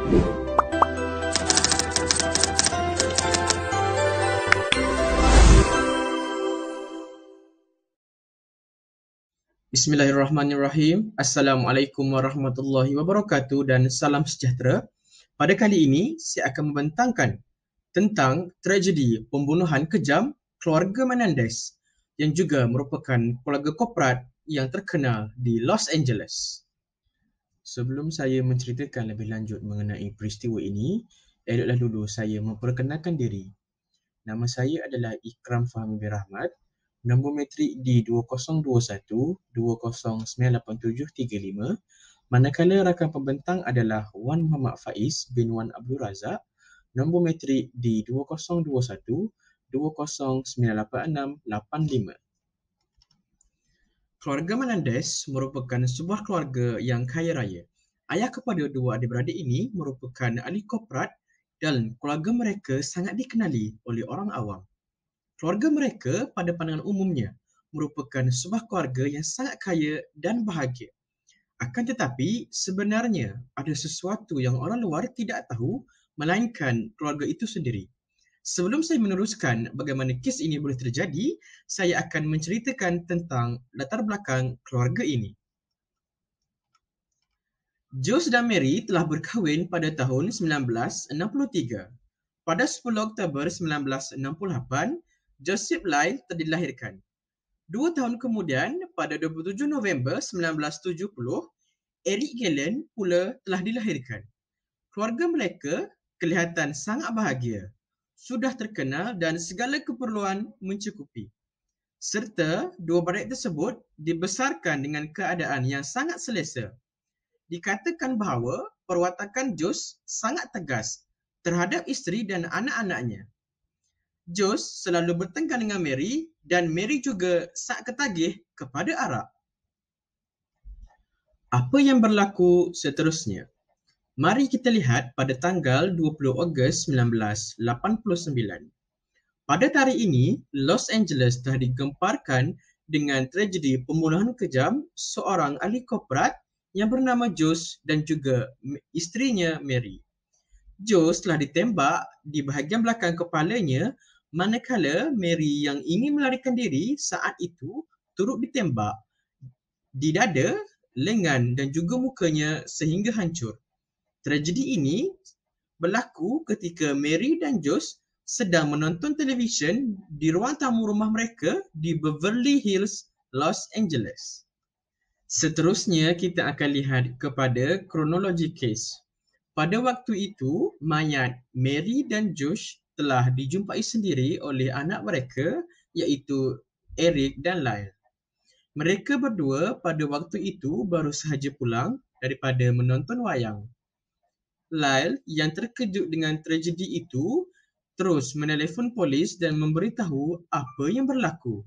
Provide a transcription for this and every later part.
Bismillahirrahmanirrahim. Assalamualaikum warahmatullahi wabarakatuh dan salam sejahtera. Pada kali ini, saya akan membentangkan tentang tragedi pembunuhan kejam keluarga Menendez yang juga merupakan keluarga korporat yang terkenal di Los Angeles. Sebelum saya menceritakan lebih lanjut mengenai peristiwa ini, eloklah dulu saya memperkenalkan diri. Nama saya adalah Ikram Fahmi bin Rahmat. Nombor metrik di 2021-209875, manakala rakan pembentang adalah Wan Muhammad Faiz bin Wan Abdul Razak. Nombor metrik di 2021-209865. Keluarga Menendez merupakan sebuah keluarga yang kaya raya. Ayah kepada dua adik-beradik ini merupakan ahli korporat dan keluarga mereka sangat dikenali oleh orang awam. Keluarga mereka pada pandangan umumnya merupakan sebuah keluarga yang sangat kaya dan bahagia. Akan tetapi, sebenarnya ada sesuatu yang orang luar tidak tahu melainkan keluarga itu sendiri. Sebelum saya meneruskan bagaimana kes ini boleh terjadi, saya akan menceritakan tentang latar belakang keluarga ini. Jose dan Mary telah berkahwin pada tahun 1963. Pada 10 Oktober 1968, Joseph Lyle telah dilahirkan. 2 tahun kemudian, pada 27 November 1970, Eric Galen pula telah dilahirkan. Keluarga mereka kelihatan sangat bahagia, sudah terkenal dan segala keperluan mencukupi. Serta dua beradik tersebut dibesarkan dengan keadaan yang sangat selesa. Dikatakan bahawa perwatakan Jose sangat tegas terhadap isteri dan anak-anaknya. Jose selalu bertengkar dengan Mary dan Mary juga sangat ketagih kepada arak. Apa yang berlaku seterusnya? Mari kita lihat pada tanggal 20 Ogos 1989. Pada tarikh ini, Los Angeles telah digemparkan dengan tragedi pembunuhan kejam seorang ahli korporat yang bernama Jose dan juga isterinya Mary. Jose telah ditembak di bahagian belakang kepalanya, manakala Mary yang ingin melarikan diri saat itu turut ditembak di dada, lengan dan juga mukanya sehingga hancur. Tragedi ini berlaku ketika Mary dan Jose sedang menonton televisyen di ruang tamu rumah mereka di Beverly Hills, Los Angeles. Seterusnya, kita akan lihat kepada kronologi kes. Pada waktu itu, mayat Mary dan Josh telah dijumpai sendiri oleh anak mereka iaitu Eric dan Lyle. Mereka berdua pada waktu itu baru sahaja pulang daripada menonton wayang. Lyle yang terkejut dengan tragedi itu terus menelefon polis dan memberitahu apa yang berlaku.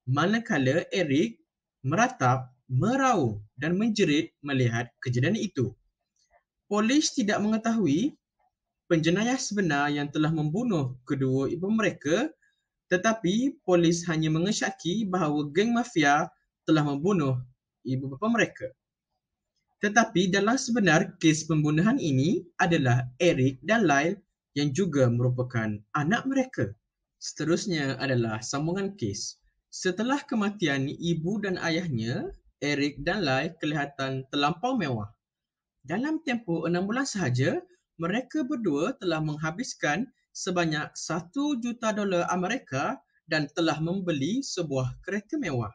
Manakala Eric meratap, meraung dan menjerit melihat kejadian itu. Polis tidak mengetahui penjenayah sebenar yang telah membunuh kedua ibu mereka, tetapi polis hanya mengesyaki bahawa geng mafia telah membunuh ibu bapa mereka. Tetapi dalam sebenar kes pembunuhan ini adalah Eric dan Lyle yang juga merupakan anak mereka. Seterusnya adalah sambungan kes. Setelah kematian ibu dan ayahnya, Eric dan Lyle kelihatan terlampau mewah. Dalam tempoh 6 bulan sahaja, mereka berdua telah menghabiskan sebanyak $1 juta Amerika dan telah membeli sebuah kereta mewah.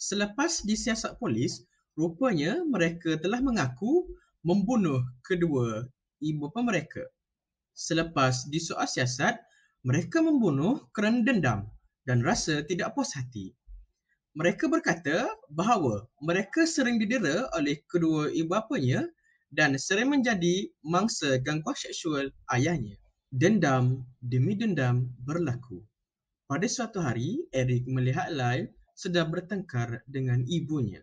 Selepas disiasat polis, rupanya mereka telah mengaku membunuh kedua ibu bapa mereka. Selepas disoal siasat, mereka membunuh kerana dendam dan rasa tidak puas hati. Mereka berkata bahawa mereka sering didera oleh kedua ibu bapanya dan sering menjadi mangsa gangguan seksual ayahnya. Dendam demi dendam berlaku. Pada suatu hari, Eric melihat Lyle sedang bertengkar dengan ibunya.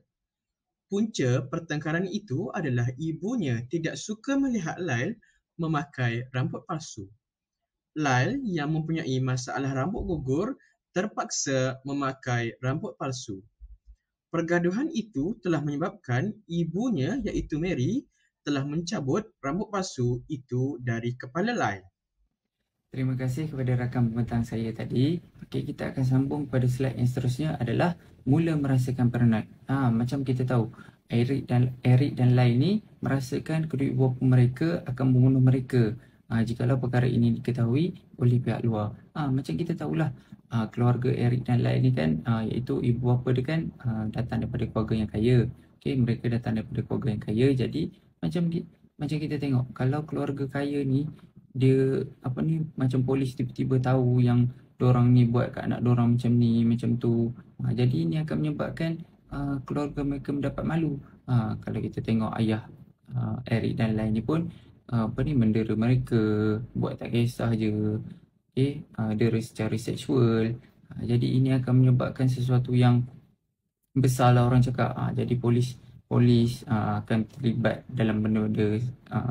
Punca pertengkaran itu adalah ibunya tidak suka melihat Lyle memakai rambut palsu. Lyle yang mempunyai masalah rambut gugur terpaksa memakai rambut palsu. Pergaduhan itu telah menyebabkan ibunya iaitu Mary telah mencabut rambut palsu itu dari kepala Lyle. Terima kasih kepada rakan pembentang saya tadi. Okey, kita akan sambung pada slide yang seterusnya adalah mula merasakan paranoid. Macam kita tahu, Eric dan Lai ni merasakan kedua ibu bapa mereka akan membunuh mereka. Jikalau perkara ini diketahui oleh pihak luar. Macam kita tahulah, keluarga Eric dan Lai ni kan, iaitu ibu bapa dia kan datang daripada keluarga yang kaya. Okey, mereka datang daripada keluarga yang kaya. Jadi macam kita tengok, kalau keluarga kaya ni dia macam polis tiba-tiba tahu yang dorang ni buat kat anak dorang macam ni macam tu, jadi ini akan menyebabkan keluarga mereka mendapat malu. Kalau kita tengok ayah Eric dan lain ni pun mendera mereka, buat tak kisah je, dera secara seksual. Jadi ini akan menyebabkan sesuatu yang besar lah orang cakap. Jadi polis akan terlibat dalam benda-benda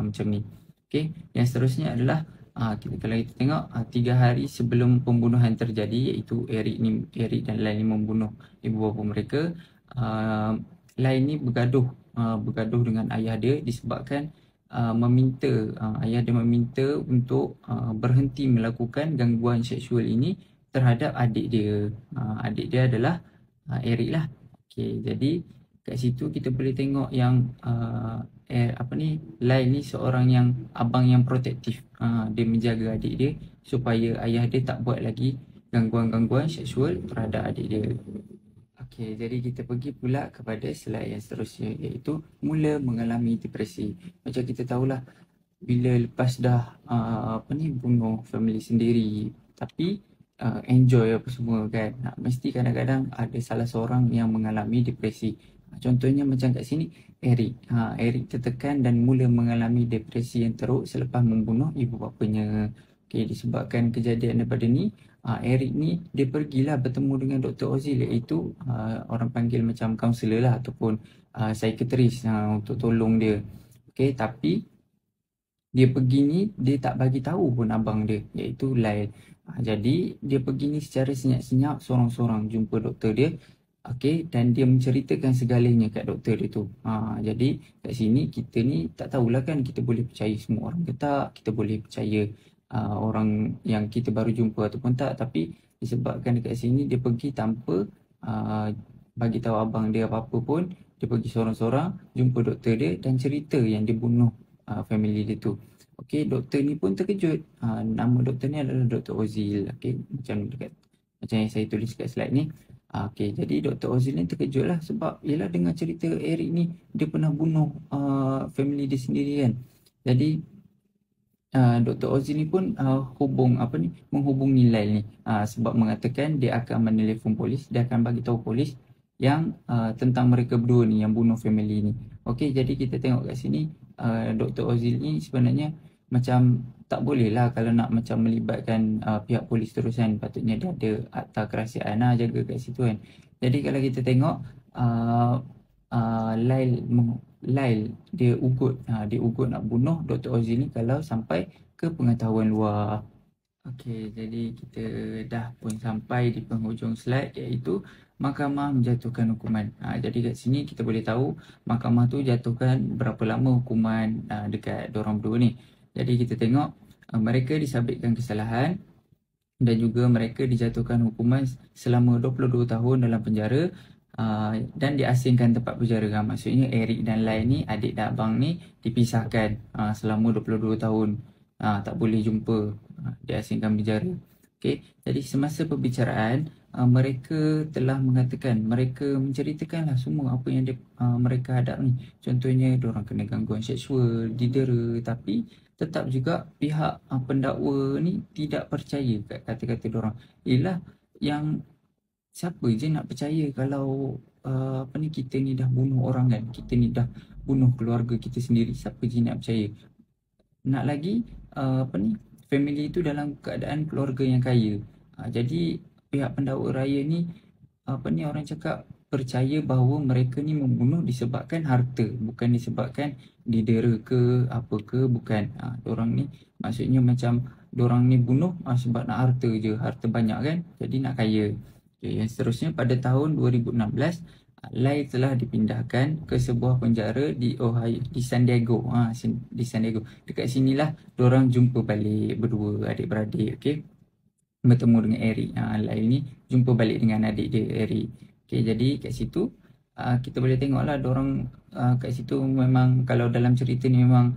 macam ni. Okey, yang seterusnya adalah kalau kita tengok 3 hari sebelum pembunuhan terjadi, iaitu Eric dan Lai ni membunuh ibu bapa mereka. Lai ni bergaduh dengan ayah dia disebabkan ayah dia meminta untuk berhenti melakukan gangguan seksual ini terhadap adik dia. Adik dia adalah Eric lah. Okey, jadi kat situ kita boleh tengok yang Lai ni seorang yang abang yang protektif. Dia menjaga adik dia supaya ayah dia tak buat lagi gangguan-gangguan seksual terhadap adik dia. Okey, jadi kita pergi pula kepada slide yang seterusnya, iaitu mula mengalami depresi. Macam kita tahulah, bila lepas dah bunuh family sendiri tapi enjoy apa semua kan, mesti kadang-kadang ada salah seorang yang mengalami depresi. Contohnya macam kat sini Eric tertekan dan mula mengalami depresi yang teruk selepas membunuh ibu bapanya. Okey, disebabkan kejadian daripada ni, Eric ni dia pergilah bertemu dengan Dr. Ozil, iaitu orang panggil macam kaunselor lah ataupun psikiatris untuk tolong dia. Okey, tapi dia pergi ni dia tak bagi tahu pun abang dia, iaitu Lyle. Jadi dia pergi ni secara senyap-senyap seorang-seorang jumpa doktor dia. Okey, dan dia menceritakan segalanya kat doktor dia tu. Jadi kat sini kita ni tak tahulah kan, kita boleh percaya semua orang ke tak, kita boleh percaya orang yang kita baru jumpa ataupun tak. Tapi disebabkan dekat sini dia pergi tanpa bagi tahu abang dia apa-apa pun, dia pergi seorang-seorang jumpa doktor dia dan cerita yang dia bunuh family dia tu. Okey, doktor ni pun terkejut. Nama doktor ni adalah Dr. Ozil. Okey, macam yang saya tulis kat slide ni. Okey, jadi Dr. Ozil ni terkejut lah sebab ialah dengar cerita Eric ni dia pernah bunuh family dia sendiri kan. Jadi Dr. Ozil ni pun menghubungi Lyle ni sebab mengatakan dia akan menelefon polis, dia akan bagi tahu polis yang tentang mereka berdua ni yang bunuh family ni. Okey, jadi kita tengok kat sini Dr. Ozil ni sebenarnya macam tak boleh lah kalau nak macam melibatkan pihak polis terusan. Patutnya dia ada akta kerahsiaan jaga kat situ kan. Jadi kalau kita tengok Lyle dia ugut nak bunuh Dr. Ozil ni kalau sampai ke pengetahuan luar. Okey, jadi kita dah pun sampai di penghujung slide, iaitu mahkamah menjatuhkan hukuman. Jadi kat sini kita boleh tahu mahkamah tu jatuhkan berapa lama hukuman dekat dorang berdua ni. Jadi kita tengok mereka disabitkan kesalahan dan juga mereka dijatuhkan hukuman selama 22 tahun dalam penjara dan diasingkan tempat penjara. Maksudnya Eric dan Lai ni, adik dan abang ni, dipisahkan selama 22 tahun. Tak boleh jumpa, diasingkan penjara. Okay. Jadi semasa perbicaraan mereka telah mengatakan, mereka menceritakanlah semua apa yang mereka hadap ni. Contohnya diorang kena gangguan seksual, didera, tapi tetap juga pihak pendakwa ni tidak percaya kat kata-kata diorang. Ialah yang siapa je nak percaya kalau kita ni dah bunuh orang kan, kita ni dah bunuh keluarga kita sendiri, siapa je nak percaya. Nak lagi family itu dalam keadaan keluarga yang kaya. Jadi pihak pendakwa raya ni orang cakap percaya bahawa mereka ni membunuh disebabkan harta, bukan disebabkan didera ke apa ke, bukan. Dorang ni maksudnya macam dorang ni bunuh sebab nak harta je, harta banyak kan, jadi nak kaya. Okay, yang seterusnya pada tahun 2016 Lai telah dipindahkan ke sebuah penjara di Ohio, di San Diego. Di San Diego. Dekat sinilah diorang jumpa balik berdua adik-beradik, okey. Bertemu dengan Eric. Lai ni jumpa balik dengan adik dia Eric. Okey, jadi kat situ kita boleh tengoklah diorang kat situ memang kalau dalam cerita ni memang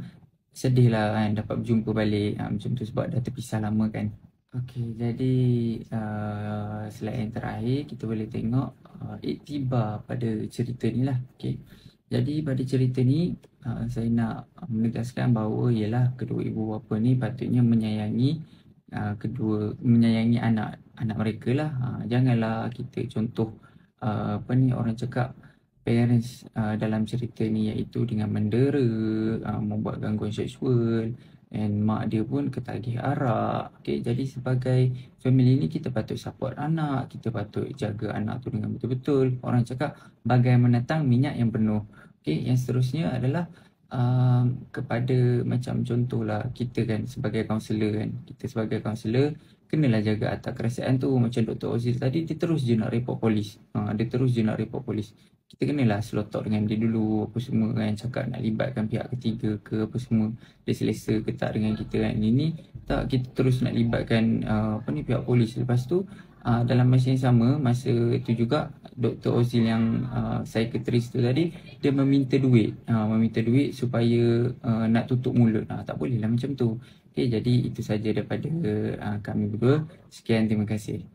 sedih lah kan dapat berjumpa balik macam tu sebab dah terpisah lama kan. Okey, jadi slide yang terakhir kita boleh tengok iktibar pada cerita ni lah. Okey. Jadi pada cerita ni saya nak menegaskan bahawa ialah kedua ibu bapa ni patutnya menyayangi anak mereka lah. Janganlah kita contoh orang cakap parents dalam cerita ni iaitu dengan mendera, membuat gangguan seksual, and mak dia pun ketagih arak. Okay, jadi sebagai family ni kita patut support anak, kita patut jaga anak tu dengan betul-betul. Orang cakap bagai menatang minyak yang penuh. Okay, yang seterusnya adalah kepada macam contohlah kita kan sebagai kaunselor kan, kita sebagai kaunselor kenalah jaga atas kerasaan tu. Macam Dr. Ozil tadi, dia terus je nak report polis. Kita kenalah slow talk dengan dia dulu apa semua kan, cakap nak libatkan pihak ketiga ke apa semua, dia selesa ke tak dengan kita kan. Ini tak, kita terus nak libatkan pihak polis. Lepas tu dalam masa yang sama, masa tu juga Dr. Ozil yang psikiatris tu tadi, dia meminta duit supaya nak tutup mulut. Tak boleh lah macam tu. Okay, jadi itu saja daripada kami berdua. Sekian, terima kasih.